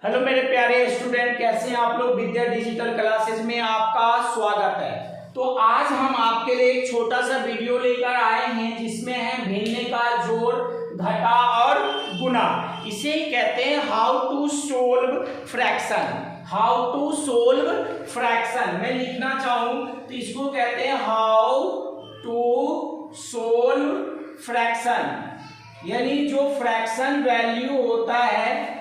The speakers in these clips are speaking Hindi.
हेलो मेरे प्यारे स्टूडेंट, कैसे हैं आप लोग। विद्या डिजिटल क्लासेस में आपका स्वागत है। तो आज हम आपके लिए एक छोटा सा वीडियो लेकर आए हैं जिसमें है भिन्न का जोड़, घटा और गुना। इसे कहते हैं how to solve fraction. How to solve fraction मैं लिखना चाहूं तो इसको कहते हैं हाउ टू सोल्व फ्रैक्शन, यानी जो फ्रैक्शन वैल्यू होता है।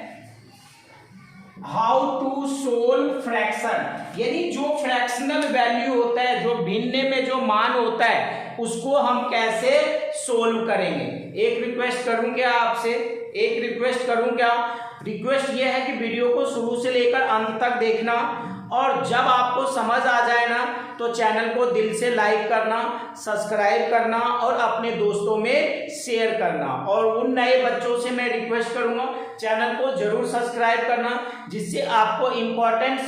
हाउ टू सोल्व फ्रैक्शन यानी जो फ्रैक्शनल वैल्यू होता है, जो भिन्न में जो मान होता है, उसको हम कैसे सोल्व करेंगे। एक रिक्वेस्ट करूं क्या आपसे, रिक्वेस्ट ये है कि वीडियो को शुरू से लेकर अंत तक देखना, और जब आपको समझ आ जाए ना तो चैनल को दिल से लाइक करना, सब्सक्राइब करना और अपने दोस्तों में शेयर करना। और उन नए बच्चों से मैं रिक्वेस्ट करूंगा चैनल को जरूर सब्सक्राइब करना, जिससे आपको इम्पोर्टेंट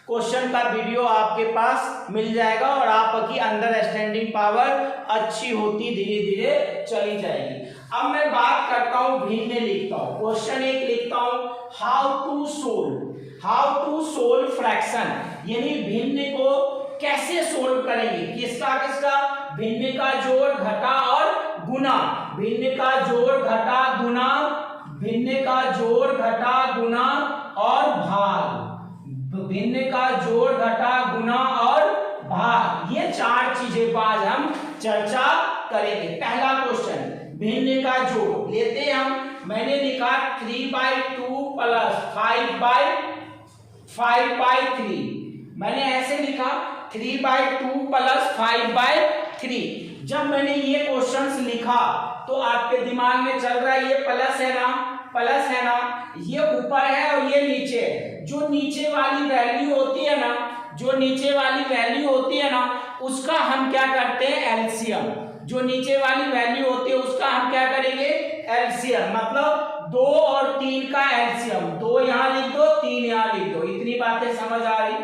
क्वेश्चन का वीडियो आपके पास मिल जाएगा और आपकी अंडरस्टैंडिंग पावर अच्छी होती धीरे धीरे चली जाएगी। अब मैं बात करता हूं भिन्न लिखता हूं, क्वेश्चन एक लिखता हूं हाउ टू सोल्व फ्रैक्शन, यानी भिन्न को कैसे सोल्व करेंगे। किसका भिन्न का जोड़, घटा और गुना। भिन्न का जोड़, घटा, गुना, भिन्न का जोड़, घटा, गुना और भाग। भिन्न का जोड़, घटा, गुना और भाग, ये चार चीजें पर आज हम चर्चा करेंगे। पहला क्वेश्चन भिन्न का जोड़ लेते हैं हम। मैंने लिखा 3/2 प्लस 5/3। मैंने ऐसे लिखा 3/2 प्लस 5/3। जब मैंने ये क्वेश्चंस लिखा तो आपके दिमाग में चल रहा है ये प्लस है ना, ये ऊपर है और ये नीचे है। जो नीचे वाली वैल्यू होती है ना, उसका हम क्या करते हैं, एलसीएम। जो नीचे वाली वैल्यू होती है उसका हम क्या करेंगे, एलसीएम। मतलब 2 और 3 का एलसीएम। 2 यहां लिख दो, 3 यहां लिख दो। इतनी बातें समझ आ रही।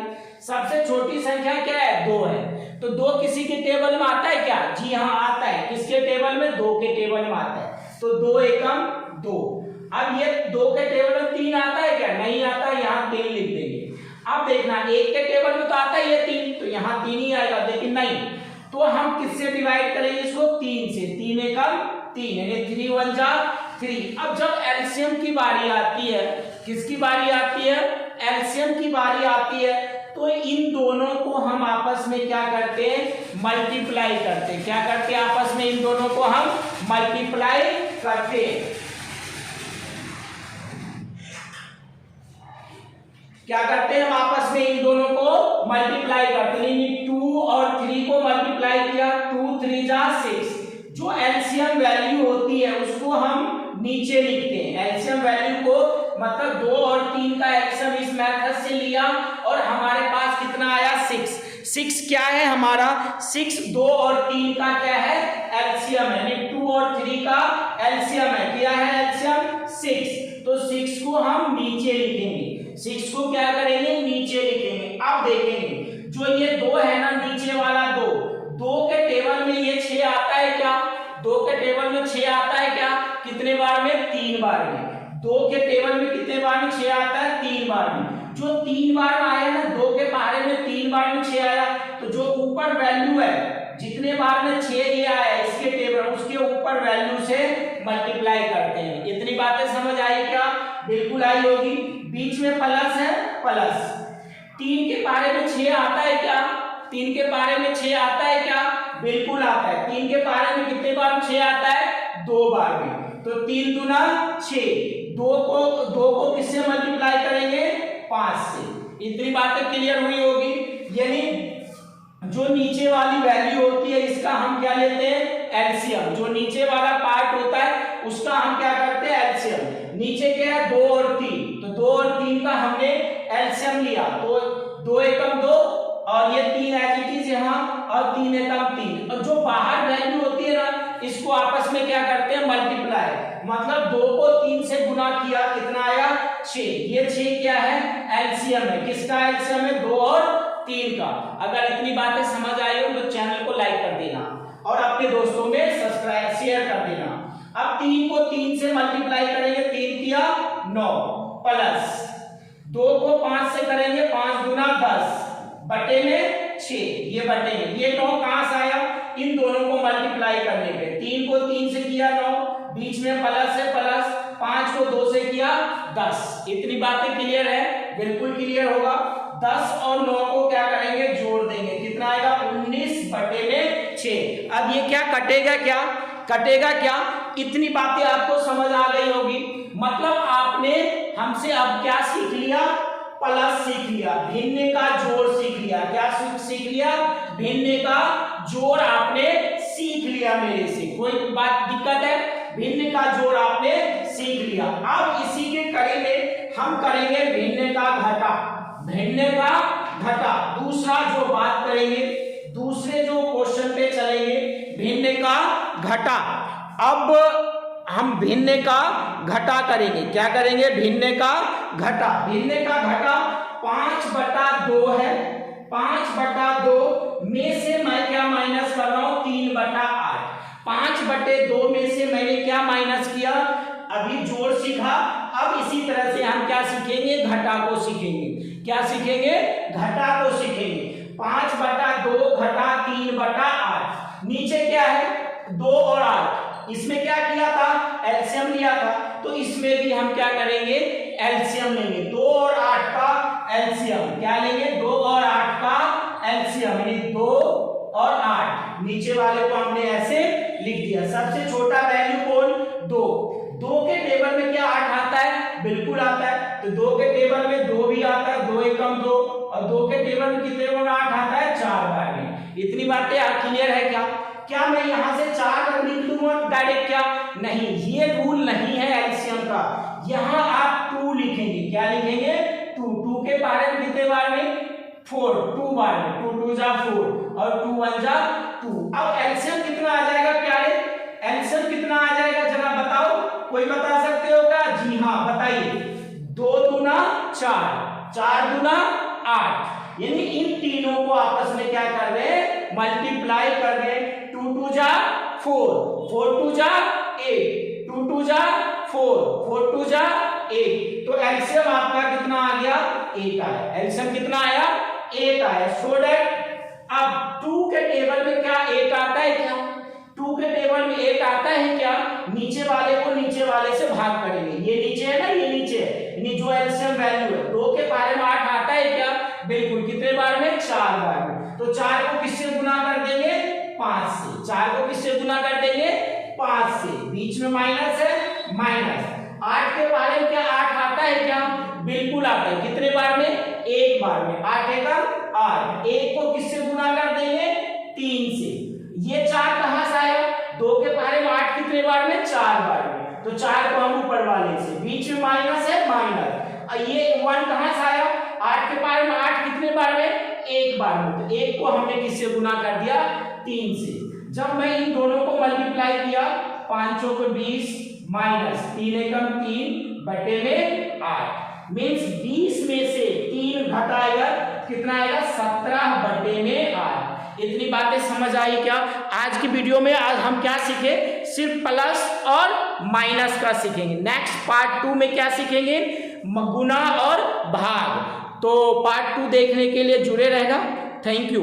सबसे छोटी संख्या क्या है, 2 है। तो 2 किसी के टेबल में आता है क्या, जी हाँ आता है। किसके टेबल में, 2 के टेबल में आता है। तो 2 एकम 2। अब ये 2 के टेबल में 3 आता है क्या, नहीं आता, यहाँ 3 लिख देंगे। अब देखना 1 के टेबल में तो आता है ये 3, तो यहाँ 3 ही आएगा, लेकिन नहीं। तो हम किससे डिवाइड करेंगे इसको, 3 से। 3 एकम 3, यानी 3 1 जा 3। अब जब एलसीएम की बारी आती है, किसकी बारी आती है, एलसीएम की बारी आती है, तो इन दोनों को हम आपस में क्या करते हैं, मल्टीप्लाई करते हैं। क्या करते हैं, आपस में इन दोनों को हम मल्टीप्लाई करते हैं। क्या करते हैं हम आपस में इन दोनों को मल्टीप्लाई करते हैं। 2 और 3 को मल्टीप्लाई किया, 2 3 जा 6। जो एलसीएम वैल्यू होती है उसको हम नीचे लिखते हैं। एलसीएम वैल्यू को मतलब 2 और 3 का एलसीएम इस मेथड से लिया और हमारे पास कितना आया, 6 क्या है हमारा, 6 2 और 3 का क्या है, एलसीएम है। यानी 2 और 3 का एलसीएम है, क्या है एलसीएम, 6। तो 6 को हम नीचे लिखेंगे। 6 को क्या करेंगे, नीचे लिखेंगे। अब देखेंगे जो ये 2 है ना, नीचे वाला 2 के टेबल में ये 6 आता है क्या, 2 के टेबल में 6 आता है क्या, कितने बार में, 3 बार में। 2 के टेबल में कितने बार में 6 आता है, 3 बार में। जो 3 बार में आया ना, 2 के बारे में 3 बार में 6 आया, तो जो ऊपर वैल्यू है, जितने बार में 6 ये आया इसके टेबल, उसके ऊपर वैल्यू से मल्टीप्लाई करते हैं। इतनी बातें समझ आई क्या, बिल्कुल आई होगी। बीच में प्लस है, प्लस। 3 के बारे में 6 आता है क्या, 3 के बारे में 6 आता है क्या, बिल्कुल आता है। 3 के बारे में कितने बार 6 आता है, 2 बार में। तो 3 दूना 6। 2 को किससे मल्टीप्लाई करेंगे, 5 से। इतनी बातें क्लियर हुई होगी। यानी जो नीचे वाली वैल्यू होती है इसका हम क्या लेते हैं, एलसीएम। जो नीचे वाला पार्ट होता है उसका हम क्या करते हैं, एलसीएम। नीचे क्या है, 2 और 3, तो 2 और 3 का हमने एलसीएम लिया। तो 2 एकम 2 और ये 3 एज इट इज यहाँ, और 3 एकम 3। और जो बाहर वैल्यू होती है ना, इसको आपस में क्या करते हैं, मल्टीप्लाई। मतलब 2 को 3 से गुना किया, कितना आया, 6। ये 6 क्या है, एलसीएम है। किसका एलसीएम है, 2 और 3 का। अगर इतनी बातें समझ आई हो तो चैनल को लाइक कर देना और अपने दोस्तों में सब्सक्राइब शेयर कर देना। अब 3 को 3 से मल्टीप्लाई करेंगे, 3 किया 9 प्लस 2 को 5 से करेंगे, 5 दूना 10 बटे में 6, ये बटे में, ये 9 कहां से आया, इन दोनों को मल्टीप्लाई करने पे, 3 को 3 से किया 9, बीच में प्लस है प्लस, 5 को 2 से किया 10। इतनी बातें क्लियर है, बिल्कुल क्लियर होगा। 10 और 9 को क्या करेंगे, जोड़ देंगे, कितना आएगा 19 बटे में 6। अब ये क्या कटेगा, क्या कटेगा, क्या इतनी बातें आपको समझ आ गई होगी। मतलब आपने हमसे अब क्या सीख लिया, प्लस सीख लिया, भिन्न का जोड़ सीख लिया। क्या सीख लिया, भिन्न का जोड़ आपने सीख लिया मेरे से। कोई बात दिक्कत है, भिन्न का जोड़ आपने सीख लिया। अब इसी के कड़ी में हम करेंगे भिन्न का घटा, भिन्न का घटा। दूसरा जो बात करेंगे, दूसरे जो क्वेश्चन पे चलेंगे, भिन्न का घटा। अब हम भिन्न का घटा करेंगे, क्या करेंगे, भिन्न का घटा। भिन्न का घटा 5/2 है, 5/2 में से मैं क्या माइनस कर रहा हूं, 3/8। 5/2 में से मैंने क्या माइनस किया, अभी जोड़ सीखा। अब इसी तरह से हम क्या सीखेंगे, घटा को सीखेंगे। क्या सीखेंगे, घटा को सीखेंगे। 5/2 घटा 3/8, नीचे क्या है 2 और 8, इसमें क्या किया था, एलसीएम लिया था, तो इसमें भी हम क्या करेंगे, एलसीएम लेंगे। 2 और 8 का एलसीएम, क्या लेंगे, 2 और 8 का एलसीएम, यानी 2 और 8। नीचे वाले को हमने ऐसे लिख दिया। सबसे छोटा वैल्यू कौन, 2। 2 के टेबल में क्या 8 आता है, बिल्कुल आता है, तो 2 के टेबल में 2 भी आता है, 2 एकम 2, और 2 के टेबल में कितने बार 8 आता है, 4 बार में। इतनी बातें क्लियर है क्या। क्या मैं यहां से 4 लिख लूंगा डायरेक्ट, क्या नहीं, ये रूल नहीं है एलसीएम का। यहां आप 2 लिखेंगे, क्या लिखेंगे, 2 के बारे में कितने बार में, 4, 2 बार में, 2 2 जा 4 और 2 1 जा 2। अब एलसीएम कितना आ जाएगा प्यारे, एलसीएम कितना आ जाएगा जरा बताओ, कोई बता सकते हो क्या, जी हाँ बताइए। 2 दूना 4, 4 दूना 8, यानी इन तीनों को आपस में क्या कर रहे हैं, मल्टीप्लाई कर रहे हैं। 2 2 जा 4, 4 2 जा 8, 2 2 जा 4, 4 2 जा 8, तो एलसीएम आपका कितना आ गया, 8 आया। एलसीएम कितना आया, 8 आया। सो दैट अब 2 के टेबल में क्या 8 आता है, क्या 2 के टेबल में 8 आता है, क्या नीचे वाले को नीचे वाले से भाग करेंगे। ये नीचे है ना, ये नीचे है, यानी जो एलसीएम वैल्यू है 2 के बारे में 8 आता है, क्या बिल्कुल, कितने बार में, 4 बार में। तो 4 को किससे गुना कर देंगे, 5 से। 4 को किससे गुना कर देंगे, 5 से, बीच में माइनस है, माइनस। 8 के बारे में क्या 8 आता है, क्या बिल्कुल आता है, कितने बार में, 1 बार में। 8 एकम 8, 1 को किससे गुना कर देंगे, 3 से। ये 4 कहां से आया, 2 के बारे में 8 कितने बार में, 4 बार में, तो 4 को हम ऊपर वाले से, बीच में माइनस है, माइनस। ये 1 कहां से आया, 8 के बारे में 8 कितने बार में, 1 बार में, तो 1 को हमने किससे गुना कर दिया, 3 से। जब मैं इन दोनों को मल्टीप्लाई किया, 5 को 20 माइनस 3 एकम 3 बटे में 8, मीन्स 20 में से 3 घटाएगा, कितना आएगा, 17 बटे में 8। इतनी बातें समझ आई क्या। आज की वीडियो में आज हम क्या सीखे, सिर्फ प्लस और माइनस का सीखेंगे। नेक्स्ट पार्ट 2 में क्या सीखेंगे, गुना और भाग। तो पार्ट 2 देखने के लिए जुड़े रहेगा। Thank you.